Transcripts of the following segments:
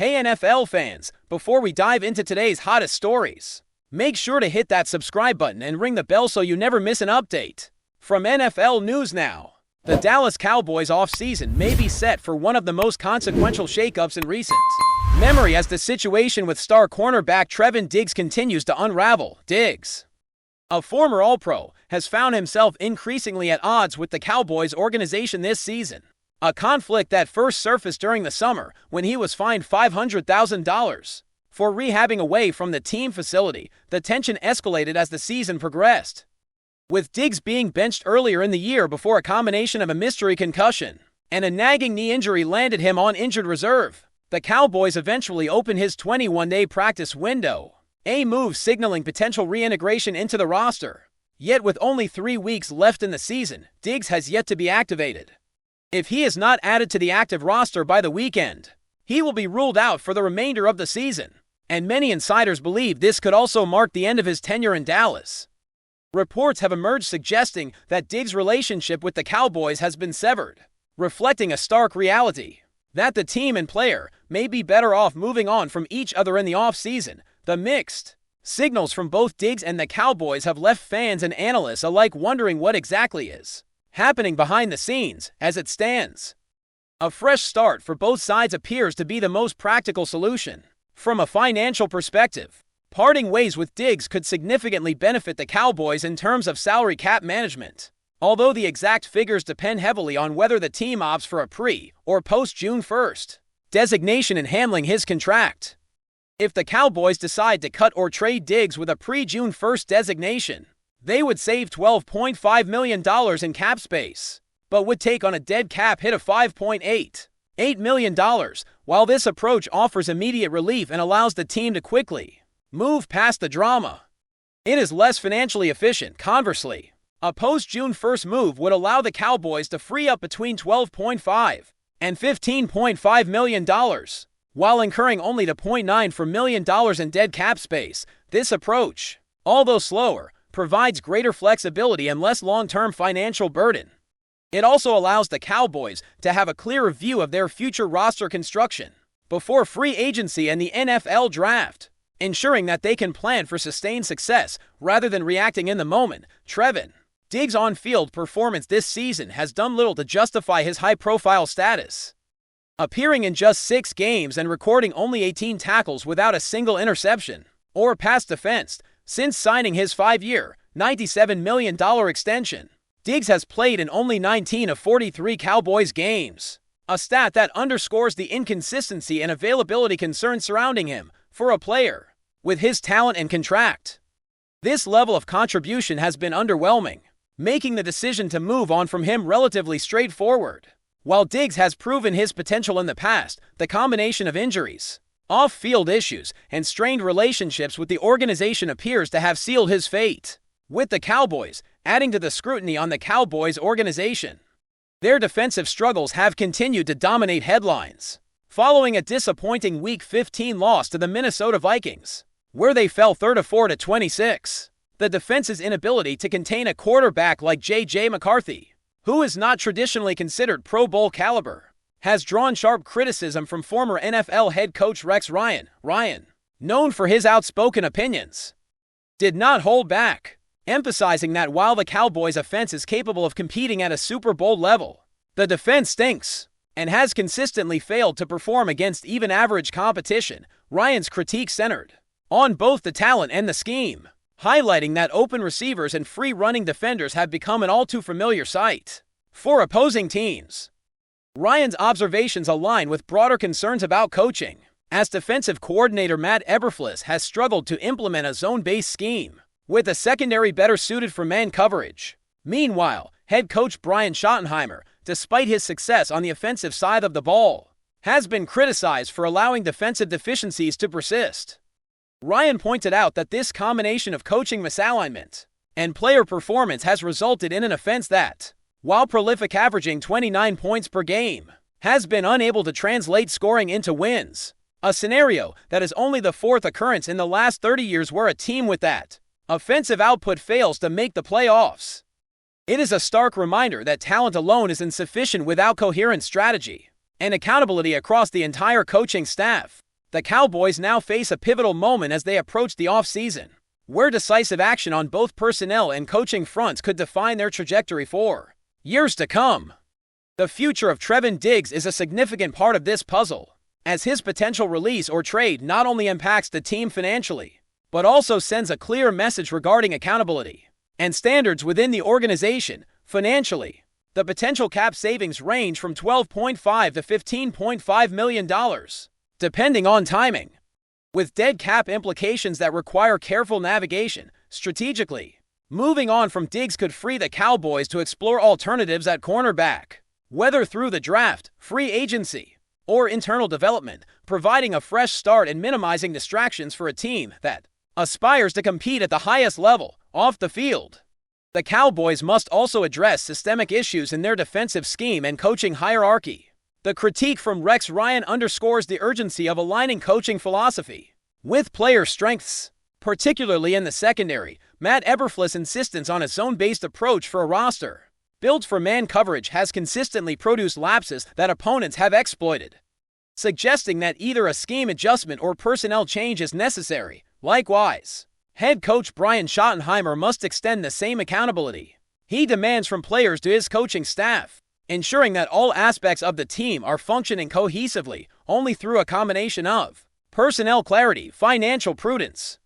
Hey NFL fans, before we dive into today's hottest stories, make sure to hit that subscribe button and ring the bell so you never miss an update. From NFL News Now, the Dallas Cowboys offseason may be set for one of the most consequential shakeups in recent memory as the situation with star cornerback Trevon Diggs continues to unravel. Diggs, a former All-Pro, has found himself increasingly at odds with the Cowboys organization this season. A conflict that first surfaced during the summer when he was fined $500,000 for rehabbing away from the team facility. The tension escalated as the season progressed, with Diggs being benched earlier in the year before a combination of a mystery concussion and a nagging knee injury landed him on injured reserve. The Cowboys eventually opened his 21-day practice window, a move signaling potential reintegration into the roster. Yet with only 3 weeks left in the season, Diggs has yet to be activated. If he is not added to the active roster by the weekend, he will be ruled out for the remainder of the season, and many insiders believe this could also mark the end of his tenure in Dallas. Reports have emerged suggesting that Diggs' relationship with the Cowboys has been severed, reflecting a stark reality that the team and player may be better off moving on from each other in the offseason. The mixed signals from both Diggs and the Cowboys have left fans and analysts alike wondering what exactly is happening behind the scenes. As it stands, a fresh start for both sides appears to be the most practical solution. From a financial perspective, parting ways with Diggs could significantly benefit the Cowboys in terms of salary cap management, although the exact figures depend heavily on whether the team opts for a pre- or post-June 1st designation in handling his contract. If the Cowboys decide to cut or trade Diggs with a pre-June 1st designation, they would save $12.5 million in cap space, but would take on a dead cap hit of $5.88 million. While this approach offers immediate relief and allows the team to quickly move past the drama, it is less financially efficient. Conversely, a post-June 1st move would allow the Cowboys to free up between $12.5 and $15.5 million, while incurring only $0.94 million in dead cap space. This approach, although slower, provides greater flexibility and less long-term financial burden. It also allows the Cowboys to have a clearer view of their future roster construction before free agency and the NFL draft, ensuring that they can plan for sustained success rather than reacting in the moment. Trevon Diggs' on-field performance this season has done little to justify his high-profile status, appearing in just 6 games and recording only 18 tackles without a single interception or pass defense. Since signing his 5-year, $97 million extension, Diggs has played in only 19 of 43 Cowboys games, a stat that underscores the inconsistency and availability concerns surrounding him. For a player with his talent and contract, this level of contribution has been underwhelming, making the decision to move on from him relatively straightforward. While Diggs has proven his potential in the past, the combination of injuries, off-field issues, and strained relationships with the organization appears to have sealed his fate with the Cowboys, adding to the scrutiny on the Cowboys organization. Their defensive struggles have continued to dominate headlines, following a disappointing Week 15 loss to the Minnesota Vikings, where they fell 34-26. The defense's inability to contain a quarterback like J.J. McCarthy, who is not traditionally considered Pro Bowl caliber, has drawn sharp criticism from former NFL head coach Rex Ryan. Ryan, known for his outspoken opinions, did not hold back, emphasizing that while the Cowboys' offense is capable of competing at a Super Bowl level, the defense stinks and has consistently failed to perform against even average competition. Ryan's critique centered on both the talent and the scheme, highlighting that open receivers and free-running defenders have become an all-too-familiar sight for opposing teams. Ryan's observations align with broader concerns about coaching, as defensive coordinator Matt Eberflus has struggled to implement a zone-based scheme, with a secondary better suited for man coverage. Meanwhile, head coach Brian Schottenheimer, despite his success on the offensive side of the ball, has been criticized for allowing defensive deficiencies to persist. Ryan pointed out that this combination of coaching misalignment and player performance has resulted in an offense that, while prolific, averaging 29 points per game, has been unable to translate scoring into wins, a scenario that is only the 4th occurrence in the last 30 years where a team with that offensive output fails to make the playoffs. It is a stark reminder that talent alone is insufficient without coherent strategy and accountability across the entire coaching staff. The Cowboys now face a pivotal moment as they approach the offseason, where decisive action on both personnel and coaching fronts could define their trajectory for years to come. The future of Trevon Diggs is a significant part of this puzzle, as his potential release or trade not only impacts the team financially, but also sends a clear message regarding accountability and standards within the organization. Financially, the potential cap savings range from $12.5 to $15.5 million, depending on timing, with dead cap implications that require careful navigation. Strategically, moving on from Diggs could free the Cowboys to explore alternatives at cornerback, whether through the draft, free agency, or internal development, providing a fresh start and minimizing distractions for a team that aspires to compete at the highest level off the field. The Cowboys must also address systemic issues in their defensive scheme and coaching hierarchy. The critique from Rex Ryan underscores the urgency of aligning coaching philosophy with player strengths, particularly in the secondary. Matt Eberflus' insistence on a zone-based approach for a roster built for man coverage has consistently produced lapses that opponents have exploited, suggesting that either a scheme adjustment or personnel change is necessary. Likewise, head coach Brian Schottenheimer must extend the same accountability he demands from players to his coaching staff, ensuring that all aspects of the team are functioning cohesively. Only through a combination of personnel clarity, financial prudence,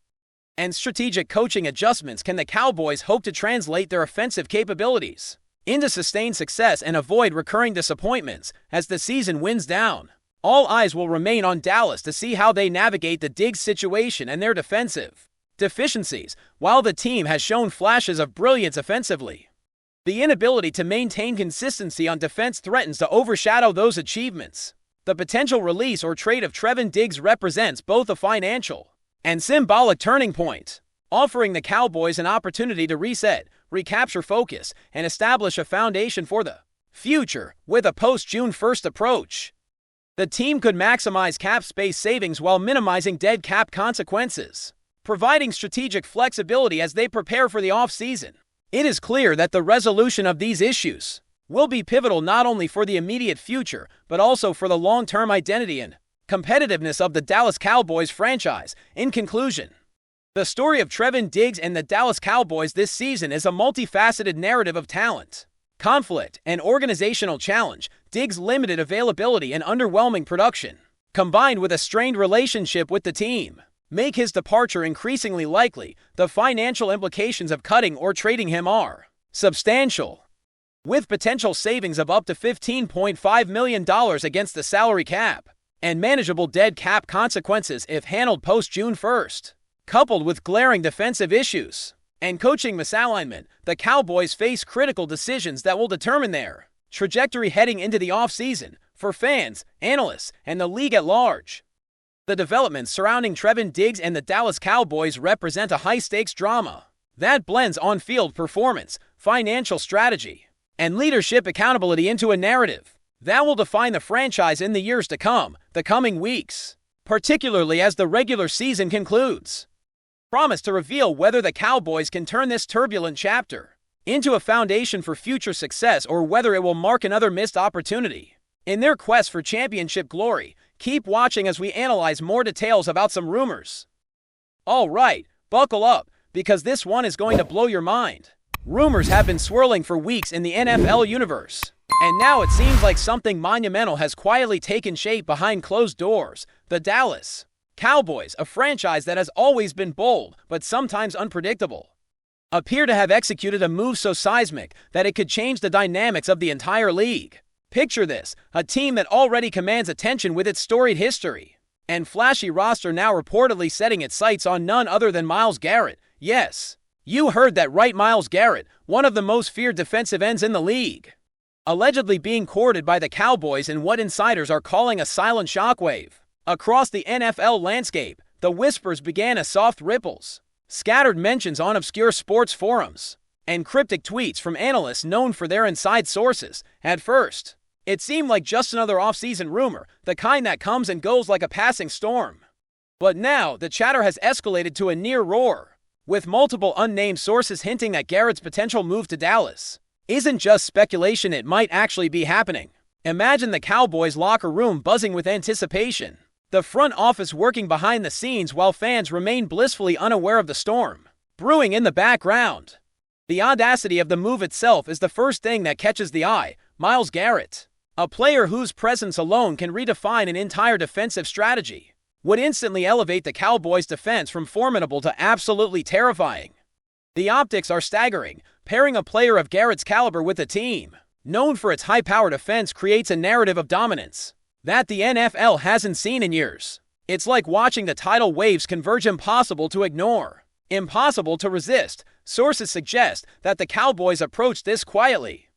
and strategic coaching adjustments can the Cowboys hope to translate their offensive capabilities into sustained success and avoid recurring disappointments as the season winds down. All eyes will remain on Dallas to see how they navigate the Diggs situation and their defensive deficiencies. While the team has shown flashes of brilliance offensively, the inability to maintain consistency on defense threatens to overshadow those achievements. The potential release or trade of Trevon Diggs represents both a financial and symbolic turning point, offering the Cowboys an opportunity to reset, recapture focus, and establish a foundation for the future. With a post-June 1st approach, the team could maximize cap space savings while minimizing dead cap consequences, providing strategic flexibility as they prepare for the offseason. It is clear that the resolution of these issues will be pivotal not only for the immediate future, but also for the long-term identity and competitiveness of the Dallas Cowboys franchise. In conclusion, the story of Trevon Diggs and the Dallas Cowboys this season is a multifaceted narrative of talent, conflict, and organizational challenge. Diggs' limited availability and underwhelming production, combined with a strained relationship with the team, make his departure increasingly likely. The financial implications of cutting or trading him are substantial, with potential savings of up to $15.5 million against the salary cap, and manageable dead cap consequences if handled post-June 1st. Coupled with glaring defensive issues and coaching misalignment, the Cowboys face critical decisions that will determine their trajectory heading into the offseason. For fans, analysts, and the league at large, the developments surrounding Trevon Diggs and the Dallas Cowboys represent a high-stakes drama that blends on-field performance, financial strategy, and leadership accountability into a narrative that will define the franchise in the years to come. The coming weeks, particularly as the regular season concludes, promise to reveal whether the Cowboys can turn this turbulent chapter into a foundation for future success or whether it will mark another missed opportunity in their quest for championship glory. Keep watching as we analyze more details about some rumors. All right, buckle up, because this one is going to blow your mind. Rumors have been swirling for weeks in the NFL universe, and now it seems like something monumental has quietly taken shape behind closed doors. The Dallas Cowboys, a franchise that has always been bold but sometimes unpredictable, appear to have executed a move so seismic that it could change the dynamics of the entire league. Picture this, a team that already commands attention with its storied history and flashy roster now reportedly setting its sights on none other than Myles Garrett. Yes, you heard that right, Myles Garrett, one of the most feared defensive ends in the league, allegedly being courted by the Cowboys in what insiders are calling a silent shockwave across the NFL landscape. The whispers began as soft ripples, scattered mentions on obscure sports forums, and cryptic tweets from analysts known for their inside sources. At first, it seemed like just another offseason rumor, the kind that comes and goes like a passing storm. But now, the chatter has escalated to a near roar, with multiple unnamed sources hinting that Garrett's potential move to Dallas isn't just speculation, it might actually be happening. Imagine the Cowboys' locker room buzzing with anticipation. The front office working behind the scenes while fans remain blissfully unaware of the storm brewing in the background. The audacity of the move itself is the first thing that catches the eye. Myles Garrett, a player whose presence alone can redefine an entire defensive strategy, would instantly elevate the Cowboys' defense from formidable to absolutely terrifying. The optics are staggering. Pairing a player of Garrett's caliber with a team known for its high-powered offense creates a narrative of dominance that the NFL hasn't seen in years. It's like watching the tidal waves converge, impossible to ignore, impossible to resist. Sources suggest that the Cowboys approached this quietly,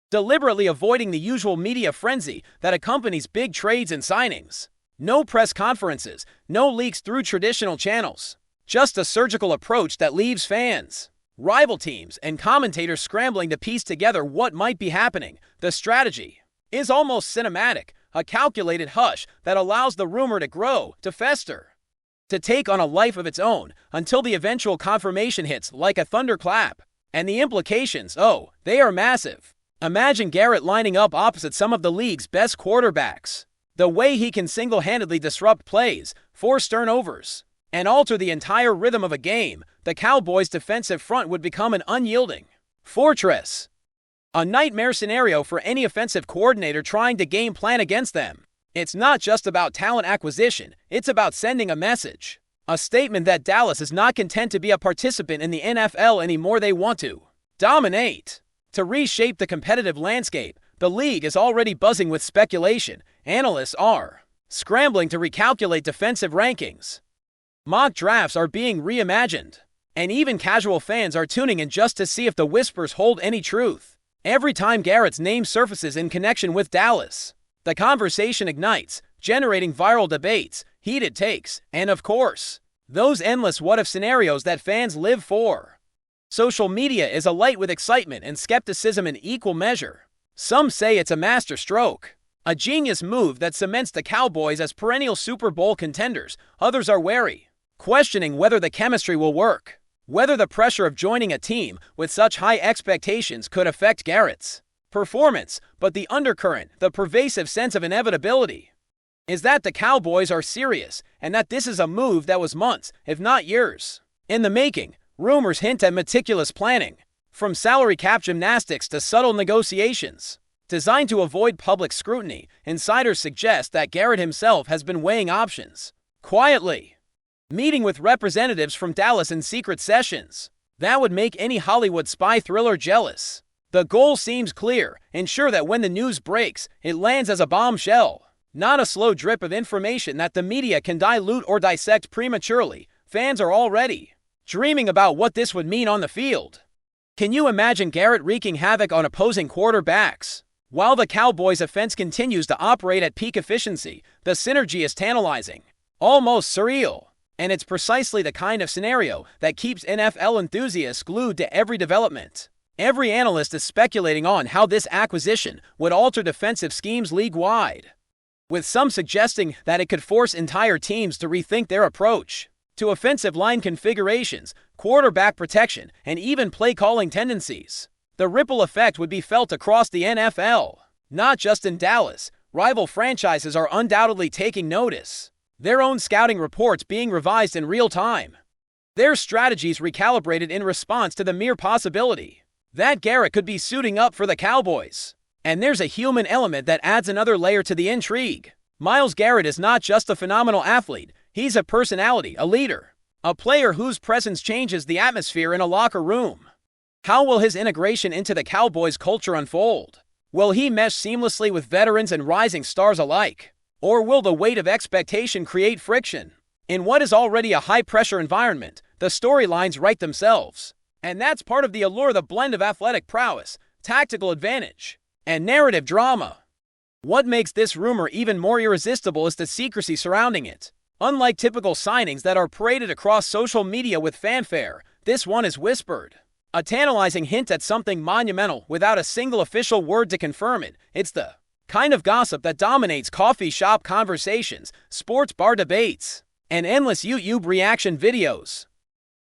deliberately avoiding the usual media frenzy that accompanies big trades and signings. No press conferences, no leaks through traditional channels. Just a surgical approach that leaves fans, rival teams, and commentators scrambling to piece together what might be happening. The strategy is almost cinematic, a calculated hush that allows the rumor to grow, to fester, to take on a life of its own until the eventual confirmation hits like a thunderclap. And the implications, oh, they are massive. Imagine Garrett lining up opposite some of the league's best quarterbacks. The way he can single-handedly disrupt plays, force turnovers, and alter the entire rhythm of a game. The Cowboys' defensive front would become an unyielding fortress. A nightmare scenario for any offensive coordinator trying to game plan against them. It's not just about talent acquisition, it's about sending a message. A statement that Dallas is not content to be a participant in the NFL anymore. They want to dominate, to reshape the competitive landscape. The league is already buzzing with speculation. Analysts are scrambling to recalculate defensive rankings. Mock drafts are being reimagined, and even casual fans are tuning in just to see if the whispers hold any truth. Every time Garrett's name surfaces in connection with Dallas, the conversation ignites, generating viral debates, heated takes, and of course, those endless what-if scenarios that fans live for. Social media is alight with excitement and skepticism in equal measure. Some say it's a masterstroke, a genius move that cements the Cowboys as perennial Super Bowl contenders. Others are wary, questioning whether the chemistry will work, whether the pressure of joining a team with such high expectations could affect Garrett's performance. But the undercurrent, the pervasive sense of inevitability, is that the Cowboys are serious and that this is a move that was months, if not years, in the making. Rumors hint at meticulous planning, from salary cap gymnastics to subtle negotiations designed to avoid public scrutiny. Insiders suggest that Garrett himself has been weighing options quietly, meeting with representatives from Dallas in secret sessions. That would make any Hollywood spy thriller jealous. The goal seems clear: ensure that when the news breaks, it lands as a bombshell, not a slow drip of information that the media can dilute or dissect prematurely. Fans are already dreaming about what this would mean on the field. Can you imagine Garrett wreaking havoc on opposing quarterbacks while the Cowboys' offense continues to operate at peak efficiency? The synergy is tantalizing, almost surreal. And it's precisely the kind of scenario that keeps NFL enthusiasts glued to every development. Every analyst is speculating on how this acquisition would alter defensive schemes league-wide, with some suggesting that it could force entire teams to rethink their approach to offensive line configurations, quarterback protection, and even play-calling tendencies. The ripple effect would be felt across the NFL, not just in Dallas. Rival franchises are undoubtedly taking notice, their own scouting reports being revised in real time, their strategies recalibrated in response to the mere possibility that Garrett could be suiting up for the Cowboys. And there's a human element that adds another layer to the intrigue. Myles Garrett is not just a phenomenal athlete, he's a personality, a leader, a player whose presence changes the atmosphere in a locker room. How will his integration into the Cowboys' culture unfold? Will he mesh seamlessly with veterans and rising stars alike? Or will the weight of expectation create friction? In what is already a high-pressure environment, the storylines write themselves. And that's part of the allure, the blend of athletic prowess, tactical advantage, and narrative drama. What makes this rumor even more irresistible is the secrecy surrounding it. Unlike typical signings that are paraded across social media with fanfare, this one is whispered. A tantalizing hint at something monumental without a single official word to confirm it. It's the kind of gossip that dominates coffee shop conversations, sports bar debates, and endless YouTube reaction videos.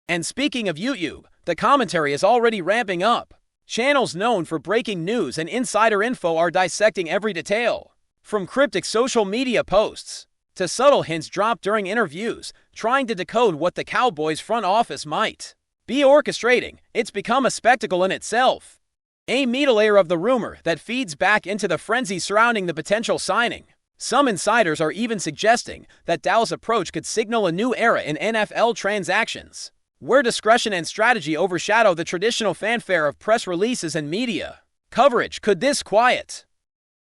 And speaking of YouTube, the commentary is already ramping up. Channels known for breaking news and insider info are dissecting every detail, from cryptic social media posts to subtle hints dropped during interviews, trying to decode what the Cowboys front office might be orchestrating. It's become a spectacle in itself. A media layer of the rumor that feeds back into the frenzy surrounding the potential signing. Some insiders are even suggesting that Dallas' approach could signal a new era in NFL transactions, where discretion and strategy overshadow the traditional fanfare of press releases and media coverage. Could this quiet,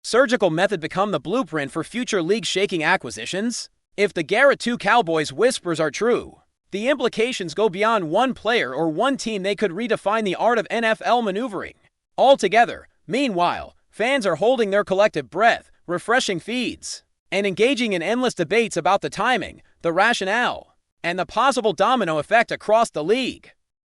surgical method become the blueprint for future league-shaking acquisitions? If the Garrett 2 Cowboys whispers are true, the implications go beyond one player or one team. They could redefine the art of NFL maneuvering altogether. Meanwhile, fans are holding their collective breath, refreshing feeds, and engaging in endless debates about the timing, the rationale, and the possible domino effect across the league.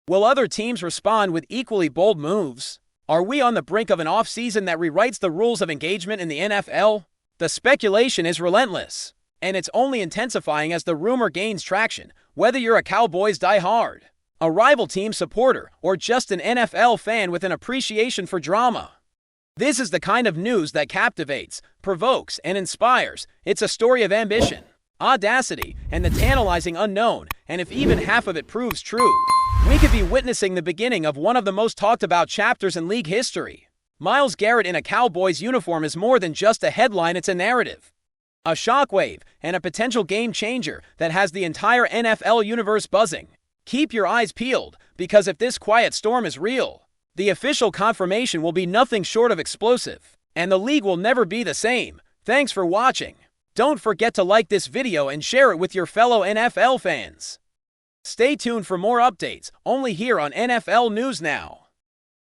Will other teams respond with equally bold moves? Are we on the brink of an offseason that rewrites the rules of engagement in the NFL? The speculation is relentless, and it's only intensifying as the rumor gains traction. Whether you're a Cowboys diehard, a rival team supporter, or just an NFL fan with an appreciation for drama, this is the kind of news that captivates, provokes, and inspires. It's a story of ambition, audacity, and the tantalizing unknown, and if even half of it proves true, we could be witnessing the beginning of one of the most talked about chapters in league history. Myles Garrett in a Cowboys uniform is more than just a headline, it's a narrative, a shockwave, and a potential game changer that has the entire NFL universe buzzing. Keep your eyes peeled, because if this quiet storm is real, the official confirmation will be nothing short of explosive, and the league will never be the same. Thanks for watching. Don't forget to like this video and share it with your fellow NFL fans. Stay tuned for more updates, only here on NFL News Now.